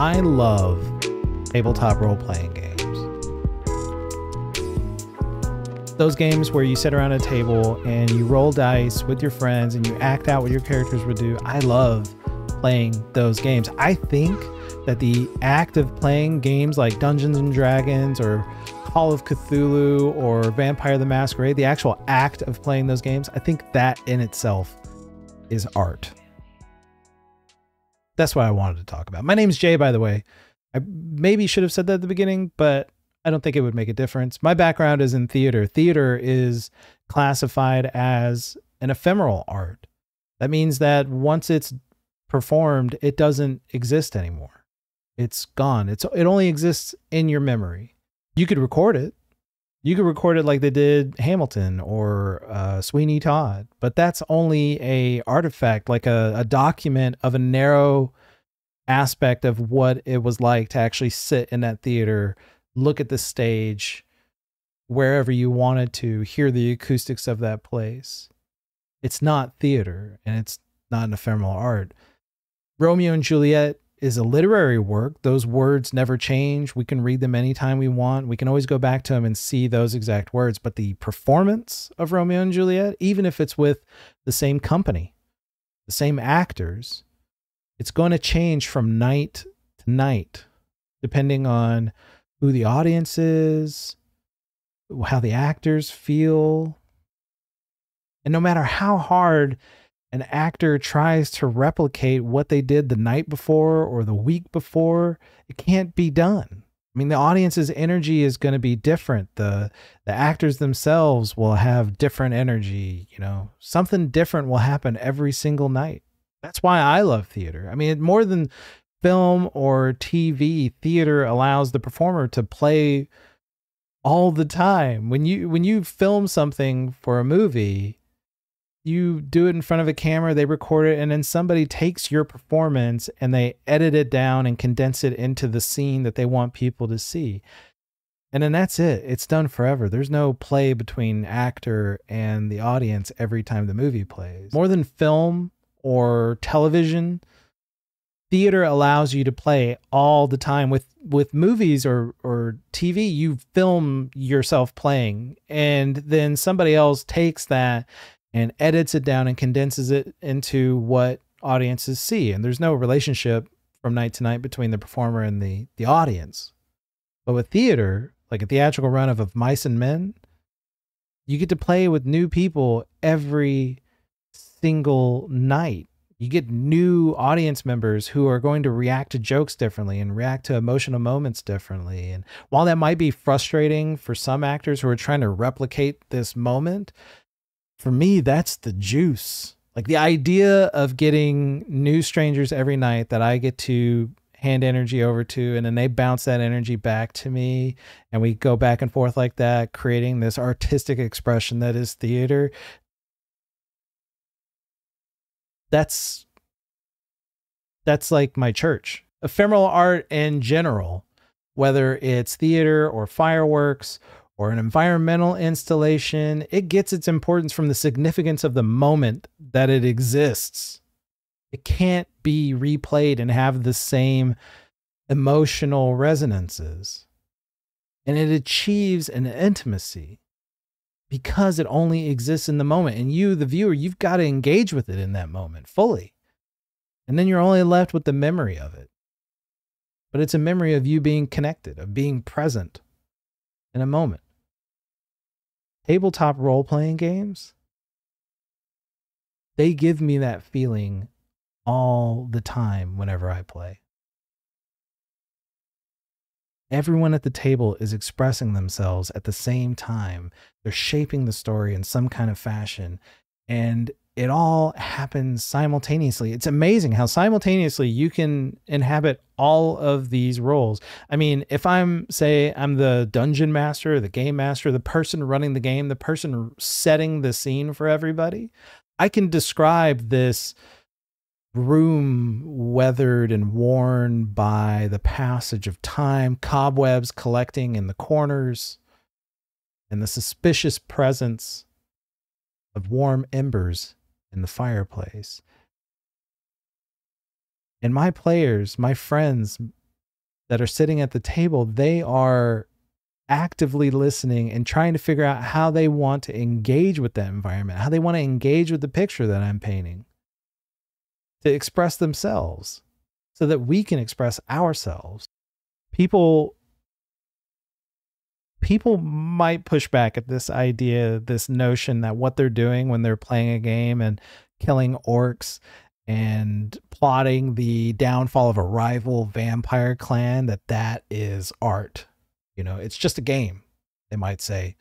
I love tabletop role-playing games. Those games where you sit around a table and you roll dice with your friends and you act out what your characters would do. I love playing those games. I think that the act of playing games like Dungeons and Dragons or Call of Cthulhu or Vampire the Masquerade, the actual act of playing those games, I think that in itself is art. That's what I wanted to talk about. My name's Jay, by the way. I maybe should have said that at the beginning, but I don't think it would make a difference. My background is in theater. Theater is classified as an ephemeral art. That means that once it's performed, it doesn't exist anymore. It's gone. It only exists in your memory. You could record it. You could record it like they did Hamilton or Sweeney Todd, but that's only a artifact, like a document of a narrow aspect of what it was like to actually sit in that theater, look at the stage, wherever you wanted to, hear the acoustics of that place. It's not theater, and it's not an ephemeral art. Romeo and Juliet is a literary work. Those words never change. We can read them anytime we want. We can always go back to them and see those exact words. But the performance of Romeo and Juliet, even if it's with the same company, the same actors, it's going to change from night to night, depending on who the audience is, how the actors feel. And no matter how hard an actor tries to replicate what they did the night before or the week before, it can't be done. I mean, the audience's energy is going to be different. The actors themselves will have different energy. You know, something different will happen every single night. That's why I love theater. I mean, more than film or TV, theater allows the performer to play all the time. When you film something for a movie, you do it in front of a camera, they record it, and then somebody takes your performance and they edit it down and condense it into the scene that they want people to see. And then that's it. It's done forever. There's no play between actor and the audience every time the movie plays. More than film or television, theater allows you to play all the time. With movies or TV, you film yourself playing, and then somebody else takes that and edits it down and condenses it into what audiences see. And there's no relationship from night to night between the performer and the audience. But with theater, like a theatrical run of Mice and Men, you get to play with new people every single night. You get new audience members who are going to react to jokes differently and react to emotional moments differently. And while that might be frustrating for some actors who are trying to replicate this moment, for me, that's the juice. Like the idea of getting new strangers every night that I get to hand energy over to, and then they bounce that energy back to me, and we go back and forth like that, creating this artistic expression that is theater. That's like my church. Ephemeral art in general, whether it's theater or fireworks or an environmental installation, it gets its importance from the significance of the moment that it exists. It can't be replayed and have the same emotional resonances. And it achieves an intimacy because it only exists in the moment. And you, the viewer, you've got to engage with it in that moment fully. And then you're only left with the memory of it. But it's a memory of you being connected, of being present in a moment. Tabletop role-playing games, they give me that feeling all the time whenever I play. Everyone at the table is expressing themselves at the same time. They're shaping the story in some kind of fashion, and it all happens simultaneously. It's amazing how simultaneously you can inhabit all of these roles. I mean, if I'm the dungeon master, the game master, the person running the game, the person setting the scene for everybody, I can describe this room weathered and worn by the passage of time, cobwebs collecting in the corners, and the suspicious presence of warm embers in the fireplace. And my players, my friends, that are sitting at the table, they are actively listening and trying to figure out how they want to engage with that environment, how they want to engage with the picture that I'm painting, to express themselves so that we can express ourselves. People might push back at this idea, this notion that what they're doing when they're playing a game and killing orcs and plotting the downfall of a rival vampire clan, that is art. You know, it's just a game, they might say.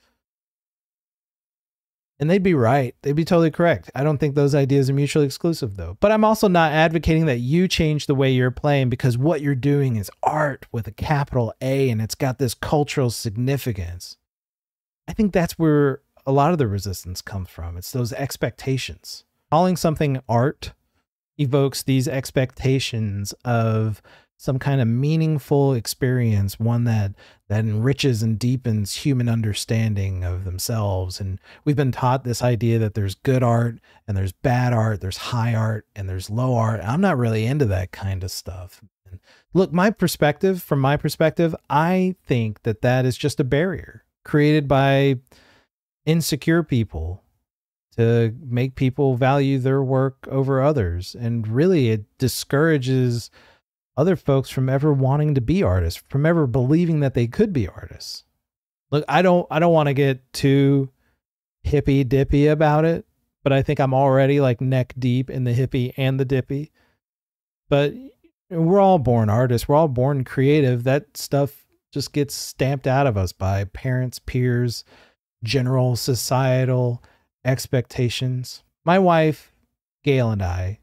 And they'd be right. They'd be totally correct. I don't think those ideas are mutually exclusive, though. But I'm also not advocating that you change the way you're playing, because what you're doing is art with a capital A, and it's got this cultural significance. I think that's where a lot of the resistance comes from. It's those expectations. Calling something art evokes these expectations of some kind of meaningful experience, one that enriches and deepens human understanding of themselves. And we've been taught this idea that there's good art and there's bad art, there's high art and there's low art. I'm not really into that kind of stuff. And look, from my perspective, I think that is just a barrier created by insecure people to make people value their work over others. And really, it discourages other folks from ever wanting to be artists, from ever believing that they could be artists. Look, I don't want to get too hippy dippy about it, but I think I'm already like neck deep in the hippie and the dippy. But we're all born artists. We're all born creative. That stuff just gets stamped out of us by parents, peers, general societal expectations. My wife, Gail, and I,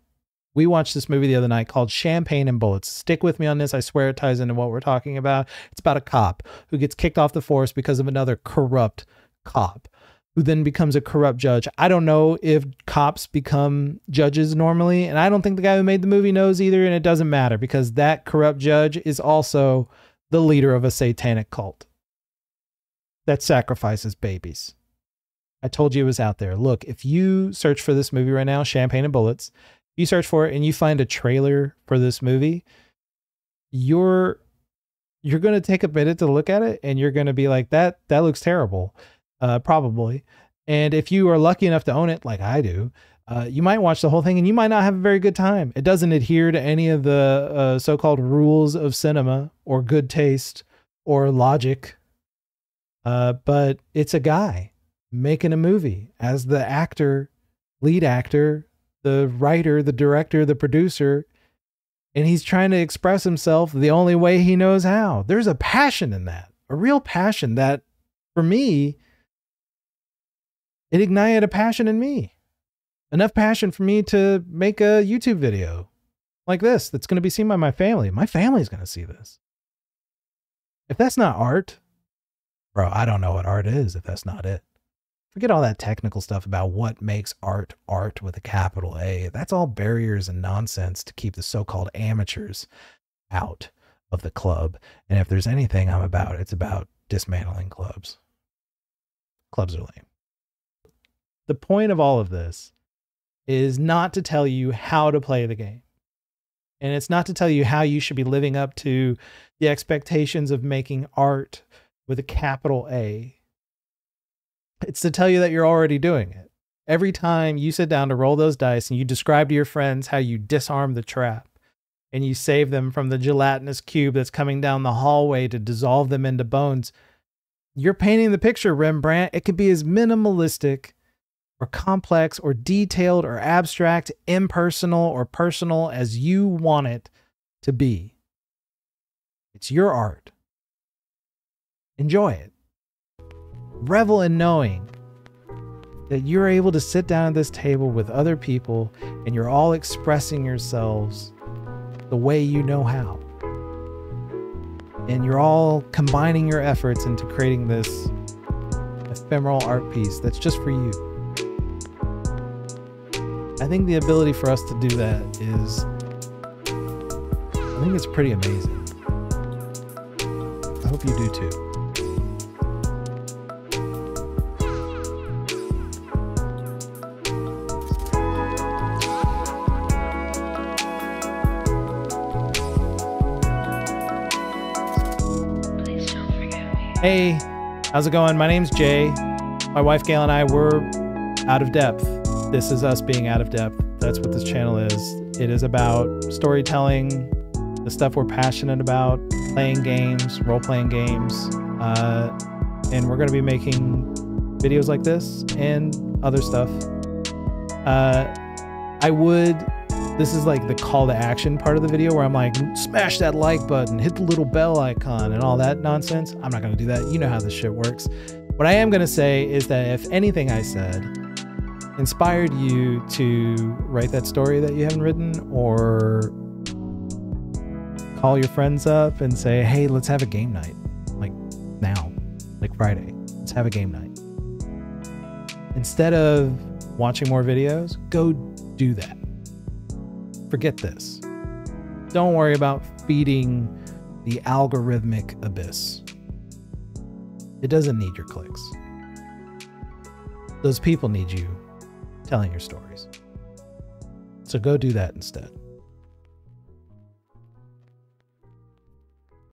we watched this movie the other night called Champagne and Bullets. Stick with me on this. I swear it ties into what we're talking about. It's about a cop who gets kicked off the force because of another corrupt cop who then becomes a corrupt judge. I don't know if cops become judges normally, and I don't think the guy who made the movie knows either, and it doesn't matter because that corrupt judge is also the leader of a satanic cult that sacrifices babies. I told you it was out there. Look, if you search for this movie right now, Champagne and Bullets, you search for it and you find a trailer for this movie, you're going to take a minute to look at it and you're going to be like, that looks terrible, probably. And if you are lucky enough to own it, like I do, you might watch the whole thing and you might not have a very good time. It doesn't adhere to any of the so-called rules of cinema or good taste or logic. But it's a guy making a movie as the actor, lead actor, the writer, the director, the producer, and he's trying to express himself the only way he knows how. There's a passion in that, a real passion that, for me, it ignited a passion in me. Enough passion for me to make a YouTube video like this that's going to be seen by my family. My family's going to see this. If that's not art, bro, I don't know what art is if that's not it. Forget all that technical stuff about what makes art art with a capital A. That's all barriers and nonsense to keep the so-called amateurs out of the club. And if there's anything I'm about, it's about dismantling clubs. Clubs are lame. The point of all of this is not to tell you how to play the game. And it's not to tell you how you should be living up to the expectations of making art with a capital A. It's to tell you that you're already doing it. Every time you sit down to roll those dice and you describe to your friends how you disarm the trap and you save them from the gelatinous cube that's coming down the hallway to dissolve them into bones, you're painting the picture, Rembrandt. It could be as minimalistic or complex or detailed or abstract, impersonal or personal as you want it to be. It's your art. Enjoy it. Revel in knowing that you're able to sit down at this table with other people and you're all expressing yourselves the way you know how. And you're all combining your efforts into creating this ephemeral art piece that's just for you. I think the ability for us to do that is, I think it's pretty amazing. I hope you do too. Hey, how's it going? My name's Jay. My wife Gail and I were out of depth. This is us being out of depth. That's what this channel is. It is about storytelling, the stuff we're passionate about, playing games, role-playing games, and we're going to be making videos like this and other stuff. This is like the call to action part of the video where I'm like, smash that like button, hit the little bell icon and all that nonsense. I'm not going to do that. You know how this shit works. What I am going to say is that if anything I said inspired you to write that story that you haven't written, or call your friends up and say, hey, let's have a game night. Like now, like Friday, let's have a game night. Instead of watching more videos, go do that. Forget this. Don't worry about feeding the algorithmic abyss. It doesn't need your clicks. Those people need you telling your stories. So go do that instead.